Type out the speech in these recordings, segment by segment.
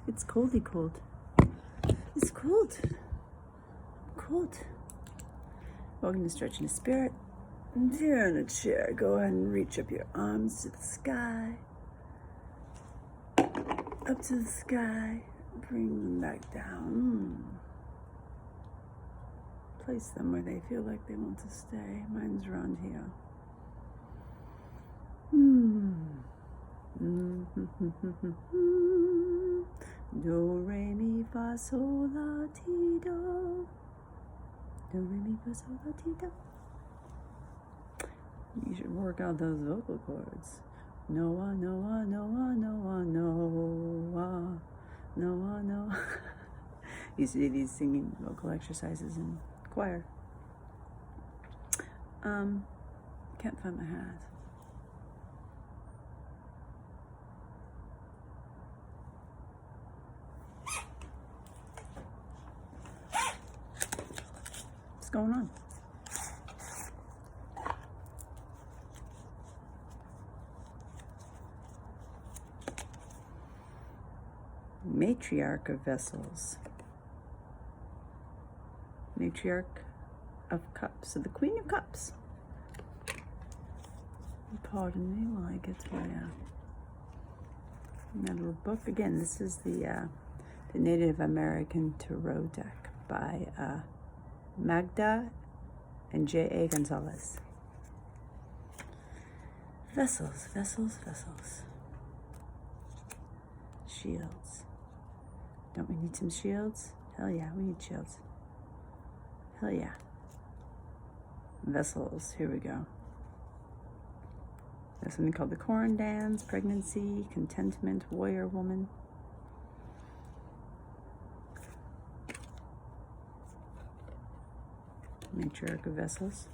It's coldy cold. It's cold. Cold. Welcome to Stretching the Spirit. And if you're in a chair, go ahead and reach up your arms to the sky. Up to the sky. Bring them back down. Place them where they feel like they want to stay. Mine's around here. Do, re, mi, fa, sol, la, ti, do. Do, re, mi, fa, sol, la, ti, do. You should work out those vocal cords. Noah, Noah, Noah, Noah, Noah, Noah, Noah. Used to do these singing vocal exercises in choir. Can't find my hat. What's going on? Matriarch of vessels. Matriarch of cups. So the Queen of Cups. Pardon me while I get to my little book. Again, this is the Native American Tarot deck by Magda and J.A. Gonzalez. Vessels, vessels, vessels. Shields. Don't we need some shields? Hell yeah, we need shields. Hell yeah. Vessels, here we go. There's something called the corn dance, pregnancy, contentment, warrior woman. Matriarch of vessels.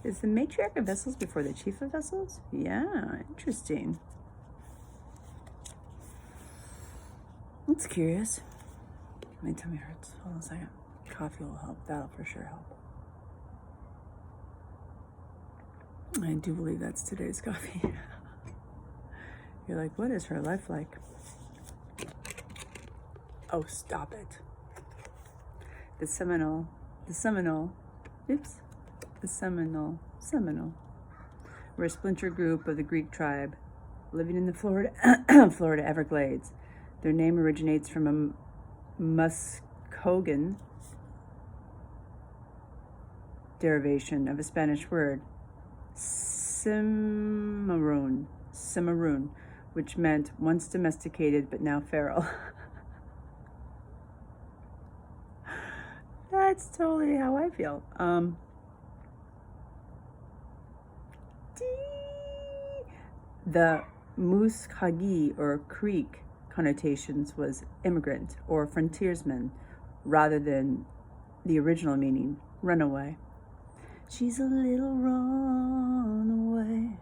Is the matriarch of vessels before the chief of vessels? Yeah, interesting. That's curious. My tummy hurts. Hold on a second. Coffee will help. That'll for sure help. I do believe that's today's coffee. You're like, what is her life like? Oh, stop it. The Seminole, were a splinter group of the Greek tribe living in the Florida Everglades. Their name originates from a Muskogean derivation of a Spanish word, cimarron, which meant once domesticated but now feral. That's totally how I feel. The Muskogee or Creek connotations was immigrant or frontiersman rather than the original meaning, runaway. She's a little runaway.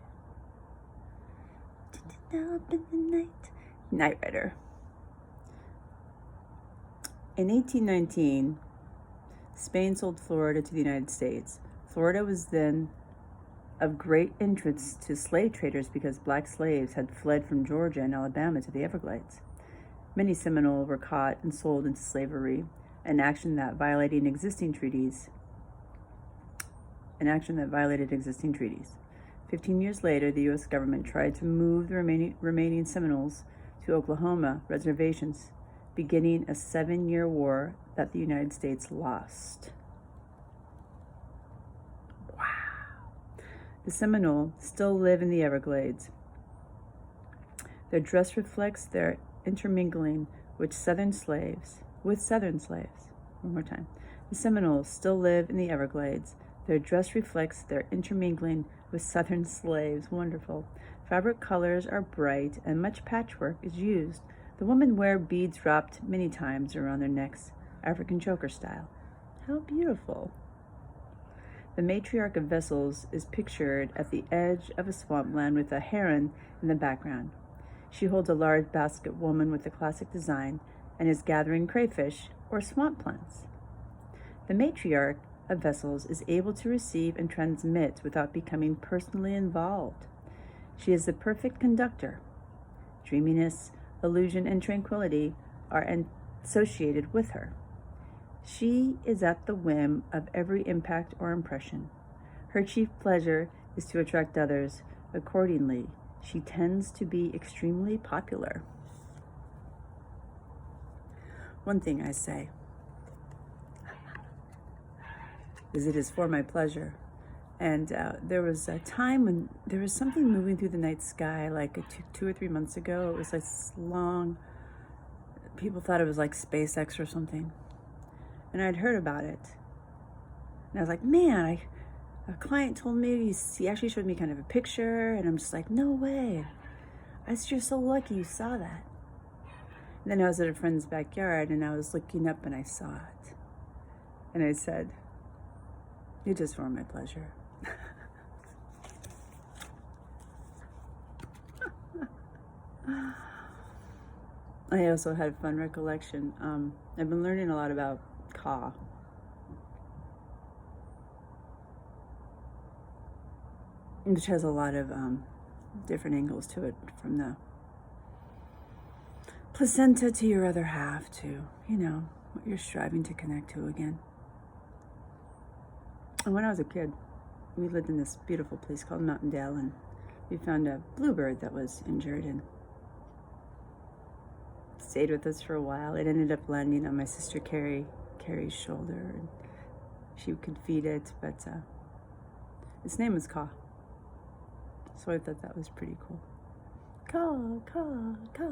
Up in the night. Night Rider. In 1819, Spain sold Florida to the United States. Florida was then of great interest to slave traders because black slaves had fled from Georgia and Alabama to the Everglades. Many Seminole were caught and sold into slavery, an action that violated existing treaties. 15 years later, the U.S. government tried to move the remaining Seminoles to Oklahoma reservations, beginning a 7-year war that the United States lost. The Seminole still live in the Everglades. Their dress reflects their intermingling with Southern slaves. One more time. The Seminoles still live in the Everglades. Their dress reflects their intermingling with Southern slaves. Wonderful. Fabric colors are bright and much patchwork is used. The women wear beads wrapped many times around their necks, African choker style. How beautiful. The matriarch of vessels is pictured at the edge of a swampland with a heron in the background. She holds a large basket woman with a classic design and is gathering crayfish or swamp plants. The matriarch of vessels is able to receive and transmit without becoming personally involved. She is the perfect conductor. Dreaminess, illusion, and tranquility are associated with her. She is at the whim of every impact or impression. Her chief pleasure is to attract others. Accordingly, she tends to be extremely popular. One thing I say is it is for my pleasure. And there was a time when there was something moving through the night sky, like two or 3 months ago. It was like long, people thought it was like SpaceX or something. And I'd heard about it. And I was like, man, a client told me, he actually showed me kind of a picture, and I'm just like, no way. You're so lucky you saw that. And then I was at a friend's backyard, and I was looking up, and I saw it. And I said, it is for my pleasure. I also had a fun recollection. I've been learning a lot about Ka. Which has a lot of different angles to it, from the placenta to your other half to, what you're striving to connect to again. And when I was a kid, we lived in this beautiful place called Mountaindale, and we found a bluebird that was injured and stayed with us for a while. It ended up landing on my sister Carrie's shoulder, and she could feed it, but its name was Ka. So I thought that was pretty cool. Ka, Ka, Ka.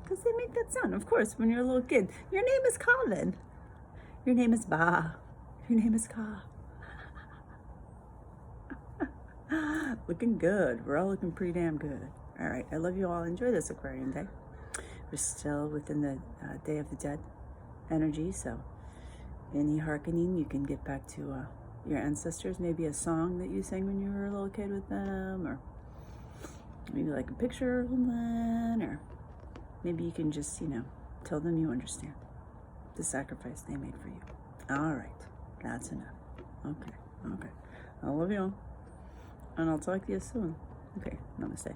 Because they make that sound, of course, when you're a little kid. Your name is Ka then. Your name is Ba. Your name is Ka. Looking good. We're all looking pretty damn good. All right. I love you all. Enjoy this Aquarian day. We're still within the Day of the Dead energy, so any hearkening, you can get back to your ancestors. Maybe a song that you sang when you were a little kid with them, or maybe like a picture of them, or maybe you can just, tell them you understand the sacrifice they made for you. All right. That's enough. Okay. I love you all. And I'll talk to you soon. Okay. Namaste.